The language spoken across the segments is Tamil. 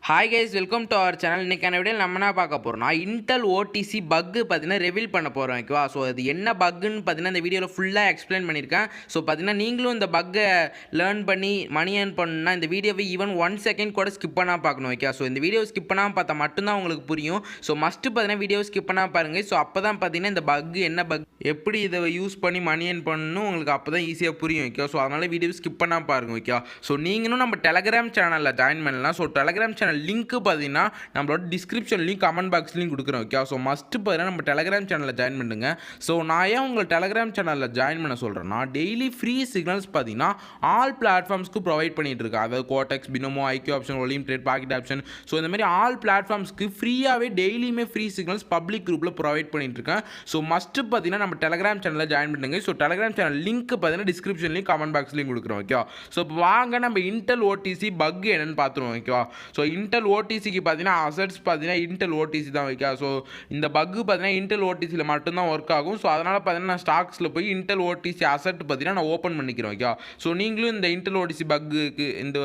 Hi guys, welcome to our channel. இன்னைக்கான வீடியோல நம்ம என்ன பார்க்க போறோம்னா Intel OTC பக் பாத்தீங்கன்னா ரிவீல் பண்ண போறோம். ஓகேவா? சோ அது என்ன பக்னு பாத்தீங்கன்னா இந்த வீடியோல ஃபுல்லா எக்ஸ்பிளைன் பண்ணிருக்கேன். சோ பாத்தீங்கன்னா நீங்களும் இந்த பக்கை லேர்ன் பண்ணி மணி earn பண்ணனும்னா இந்த வீடியோவை ஈவன் 1 செகண்ட் கூட ஸ்கிப் பண்ணாம பார்க்கணும். ஓகே? சோ இந்த வீடியோ ஸ்கிப் பண்ணாம பார்த்தா மட்டும் தான் உங்களுக்கு புரியும். சோ மஸ்ட் பாத்தீங்கன்னா வீடியோ ஸ்கிப் பண்ணாம பாருங்க. சோ அப்பதான் பாத்தீங்கன்னா இந்த பக் என்ன பக் எப்படி இத யூஸ் பண்ணி மணி earn பண்ணனும் உங்களுக்கு அப்பதான் ஈஸியா புரியும். ஓகே? சோ அதனால வீடியோ ஸ்கிப் பண்ணாம பாருங்க. ஓகே? சோ நீங்களும் நம்ம Telegram சேனல்ல ஜாயின் பண்ணலாம். சோ Telegram சேனல் லிங்க் பாத்தீங்கன்னா நம்மளோட டிஸ்கிரிப்ஷன்லயும் கமெண்ட் பாக்ஸ்லயும் கொடுக்குறோம். ஓகே? சோ மஸ்ட் பாத்தீங்கன்னா நம்ம Telegram சேனல்ல ஜாயின் பண்ணுங்க. சோ நான் ஏன் உங்க Telegram சேனல்ல ஜாயின் பண்ண சொல்றேன்னா டெய்லி ஃப்ரீ சிக்னல்ஸ் பாத்தீங்கன்னா ஆல் பிளாட்ஃபார்ம்ஸ்க்கு ப்ரொவைட் பண்ணிட்டு இருக்கேன். அதாவது Quotex, binomo, IQ option, volume trade, pocket option. So இந்த மாதிரி ஆல் பிளாட்ஃபார்ம்ஸ்க்கு ஃப்ரீயாவே டெய்லியுமே ஃப்ரீ சிக்னல்ஸ் பப்ளிக் குரூப்ல ப்ரொவைட் பண்ணிட்டு இருக்கேன். சோ மஸ்ட் பாத்தீங்கன்னா நம்ம Telegram சேனல்ல ஜாயின் பண்ணுங்க. சோ Telegram சேனல் லிங்க் பாத்தீங்கன்னா டிஸ்கிரிப்ஷன்லயும் கமெண்ட் பாக்ஸ்லயும் கொடுக்குறோம். ஓகே? சோ இப்போ வாங்க நம்ம Intel OTC பக் என்னன்னு பாத்துருவோம். ஓகே? சோ Intel OTC க்கு பாத்தீங்கன்னா அசெட்ஸ் பாத்தீங்கன்னா Intel OTC தான். ஓகே? சோ இந்த பக் பாத்தீங்கன்னா Intel OTC ல மட்டும் தான் வர்க் ஆகும். சோ அதனால பாத்தீங்கன்னா நான் ஸ்டாக்ஸ்ல போய் Intel OTC அசெட் பாத்தீங்கன்னா நான் ஓபன் பண்ணிக்கிறேன். ஓகே? சோ நீங்களும் இந்த Intel OTC பக்க்கு இந்த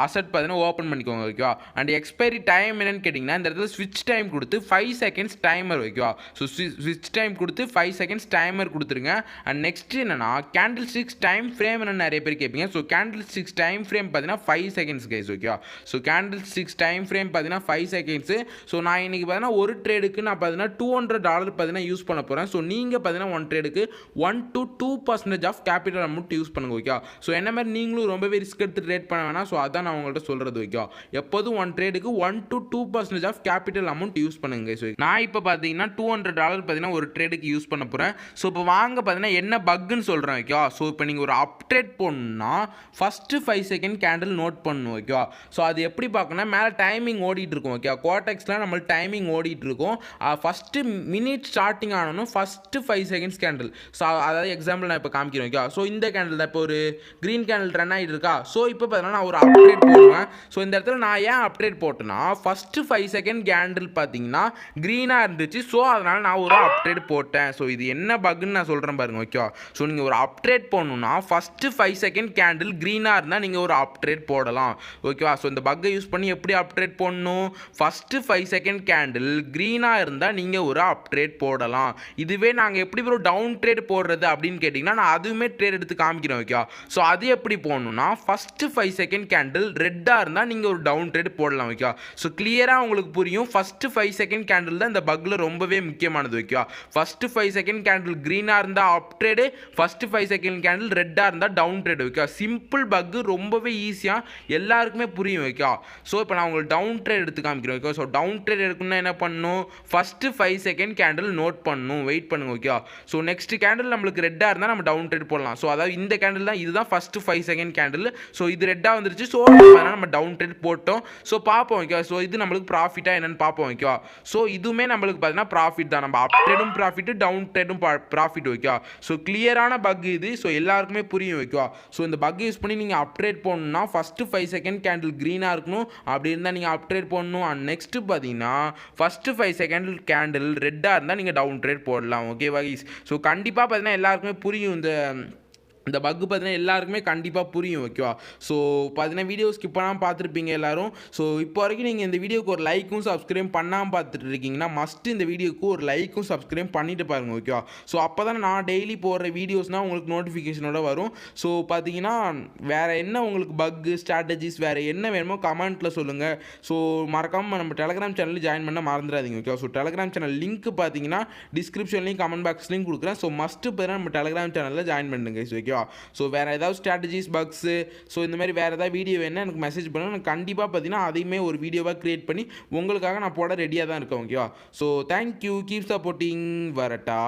அசெட் பாத்தீங்கன்னா ஓபன் பண்ணிக்கோங்க. ஓகே? அண்ட் எக்ஸ்பைரி டைம் என்னன்னு கேட்டிங்கன்னா இந்த இடத்துல ஸ்விட்ச் டைம் கொடுத்து 5 செகண்ட்ஸ் டைமர். ஓகே? சோ ஸ்விட்ச் டைம் கொடுத்து 5 செகண்ட்ஸ் டைமர் கொடுத்துருங்க. அண்ட் நெக்ஸ்ட் என்னன்னா கேண்டில் ஸ்டிக்ஸ் டைம் ஃப்ரேம் என்ன நிறைய பேர் கேட்பீங்க. So candle sticks time frame பாத்தீங்கன்னா 5 seconds guys. Okay? So candle sticks time frame பாத்தீங்கன்னா 5 செகண்ட்ஸ். சோ நான் இன்னைக்கு பாத்தீங்கன்னா ஒரு ட்ரேடுக்கு நான் பாத்தீங்கன்னா $200 பாத்தீங்கன்னா யூஸ் பண்ண போறேன். சோ நீங்க பாத்தீங்கன்னா ஒன் ட்ரேடுக்கு 1 to 2% of capital amount use பண்ணுங்க. ஓகே? சோ என்ன மாதிரி நீங்களும் ரொம்பவே ரிஸ்க் எடுத்து ட்ரேட் பண்ண வேணாம். சோ அதான் நான் உங்கள்ட்ட சொல்றது. ஓகே? எப்போதும் ஒன் ட்ரேடுக்கு 1 to 2% of capital amount use பண்ணுங்க. சோ நான் இப்போ பாத்தீங்கன்னா $200 பாத்தீங்கன்னா ஒரு ட்ரேடுக்கு யூஸ் பண்ண போறேன். சோ இப்போ வாங்க பாத்தீங்கன்னா என்ன பக்னு சொல்றேன். ஓகே? சோ இப்போ நீங்க ஒரு அப்டேட் பண்ணனும்னா ஃபர்ஸ்ட் 5 செகண்ட் கேண்டில் நோட் பண்ணனும். ஓகே? சோ அது எப்படி பார்க்கணும் மேல டைமிங் ஓடிட்டு இருக்கும். ஓகே? Quotex ல நம்ம டைமிங் ஓடிட்டு இருக்கும். ஃபர்ஸ்ட் மினிட் ஸ்டார்டிங் ஆனனும் ஃபர்ஸ்ட் 5 செகண்ட்ஸ் கேண்டில். சோ அதாவது எக்ஸாம்பிள் நான் இப்போ காமிக்கிறேன். ஓகே? சோ இந்த கேண்டில் தான் இப்போ ஒரு கிரீன் கேண்டில் ரன் ஆயிட்டு இருக்கா. சோ இப்போ பாத்தீங்கன்னா நான் ஒரு அப்டேட் போடுவேன். சோ இந்த இடத்துல நான் ஏன் அப்டேட் போட்டேன்னா ஃபர்ஸ்ட் 5 செகண்ட் கேண்டில் பாத்தீங்கன்னா கிரீனா இருந்துச்சு. சோ அதனால நான் ஒரு அப்டேட் போட்டேன். சோ இது என்ன பக்னு நான் சொல்றேன் பாருங்க. ஓகே? சோ நீங்க ஒரு அப்டேட் போடணும்னா ஃபர்ஸ்ட் 5 செகண்ட் கேண்டில் கிரீனா இருந்தா நீங்க ஒரு அப்டேட் போடலாம். ஓகேவா? சோ இந்த பக்கை யூஸ் பண்ணி எப்படி அப்டேட் போடணும் ஃபர்ஸ்ட் 5 செகண்ட் கேண்டில் கிரீனா இருந்தா நீங்க ஒரு அப்டேட் போடலாம். இதுவே நாங்க எப்படி ப்ரோ டவுன் ட்ரேட் போடுறது அப்படின்னு கேட்டிங்கன்னா நான் அதுவுமே ட்ரேட் எடுத்து காமிக்கிறேன். ஓகே? சோ அது எப்படி போடணும்னா ஃபர்ஸ்ட் 5 செகண்ட் கேண்டில் ரெட்டா இருந்தா நீங்க ஒரு டவுன் ட்ரேட் போடலாம். ஓகே? சோ கிளியரா உங்களுக்கு புரியும். ஃபர்ஸ்ட் 5 செகண்ட் கேண்டில் தான் இந்த பக்ல ரொம்பவே முக்கியமானது. ஓகே? ஃபர்ஸ்ட் 5 செகண்ட் கேண்டில் கிரீனா இருந்தா up trade, first 5 second candle ரெட்டா இருந்தா down trade. Okay? Simple bug ரொம்பவே ஈஸியா எல்லாருக்குமே புரியும். ஓகே? சோ இப்போ நான் உங்களுக்கு டவுன் ட்ரேட் எடுத்து காமிக்கிறேன். ஓகே? சோ டவுன் ட்ரேட் எடுக்கணும்னா என்ன பண்ணணும் ஃபர்ஸ்ட் 5 செகண்ட் கேண்டில் நோட் பண்ணணும். வெயிட் பண்ணுங்க. ஓகே? சோ நெக்ஸ்ட் கேண்டில் நமக்கு ரெட்டா இருந்தா நம்ம டவுன் ட்ரேட் போடலாம். சோ அதாவது இந்த கேண்டில் தான் இதுதான் ஃபர்ஸ்ட் 5 செகண்ட் கேண்டில். சோ இது ரெட்டா வந்துருச்சு. சோ நம்ம டவுன் ட்ரேட் போட்டோம். சோ பாப்போம். ஓகே? சோ இது நமக்கு ப்ராஃபிட்டா என்னன்னு பாப்போம். ஓகே? சோ இதுமே நமக்கு பாத்தீங்கன்னா ப்ராஃபிட் தான். நம்ம அப் ட்ரேடும் ப்ராஃபிட், டவுன் ட்ரேடும் ப்ராஃபிட். ஓகே? சோ கிளியரான பக் இது. சோ எல்லாருக்குமே புரியும். ஓகே? சோ இந்த பக் யூஸ் பண்ணி நீங்க அப் ட்ரேட் போடணும்னா ஃபர்ஸ்ட் 5 செகண்ட் கேண்டில் கிரீனா இருக்கணும். அப்படி இருந்தா நீங்க அப் ட்ரேட் போடணும். அண்ட் நெக்ஸ்ட் பாத்தீங்கன்னா ஃபர்ஸ்ட் 5 செகண்ட் கேண்டில் ரெட்டா இருந்தா நீங்க டவுன் ட்ரேட் போடலாம். ஓகேவா கைஸ்? சோ கண்டிப்பா பாத்தீங்கன்னா எல்லாருக்குமே புரியும். இந்த பக் பார்த்தீங்கன்னா எல்லாருக்குமே கண்டிப்பாக புரியும். ஓகேவா? ஸோ பார்த்தீங்கன்னா வீடியோ ஸ்கிப் பண்ணாமல் பார்த்துருப்பீங்க எல்லாரும். ஸோ இப்போ வரைக்கும் நீங்கள் இந்த வீடியோக்கு ஒரு லைக்கும் சப்ஸ்கிரைப் பண்ணாமல் பார்த்துட்டு இருக்கீங்கன்னா மஸ்ட் இந்த வீடியோக்கு ஒரு லைக்கும் சப்ஸ்கிரைப் பண்ணிட்டு பாருங்கள். ஓகேவா? ஸோ அப்போ தான் நான் டெய்லி போடுற வீடியோஸ்னால் உங்களுக்கு நோட்டிஃபிகேஷனோட வரும். ஸோ பார்த்தீங்கன்னா வேறு என்ன உங்களுக்கு பக்கு ஸ்ட்ராட்டஜிஸ் வேறு என்ன வேணுமோ கமெண்ட்டில் சொல்லுங்கள். ஸோ மறக்காமல் நம்ம Telegram சேனலில் ஜாயின் பண்ண மறந்துடாதீங்க. Okay? So Telegram channel link பார்த்தீங்கன்னா டிஸ்கிரிப்ஷன்லையும் கமெண்ட் பாக்ஸ்லையும் கொடுக்குறேன். ஸோ மஸ்ட்டு பேர் நம்ம Telegram சேனலில் ஜாயின் பண்ணுங்க. ஓகே? ஸோ வேறு ஏதாவது ஸ்ட்ராட்டஜிஸ் பக்ஸு ஸோ இந்த மாதிரி வேறு ஏதாவது வீடியோ வேணால் எனக்கு மெசேஜ் பண்ணுங்கள். எனக்கு கண்டிப்பாக பார்த்தீங்கன்னா அதையுமே ஒரு வீடியோவாக க்ரியேட் பண்ணி உங்களுக்காக நான் போட ரெடியாக தான் இருக்கேன். ஓகேவா? So thank you, keep supporting. வரட்டா.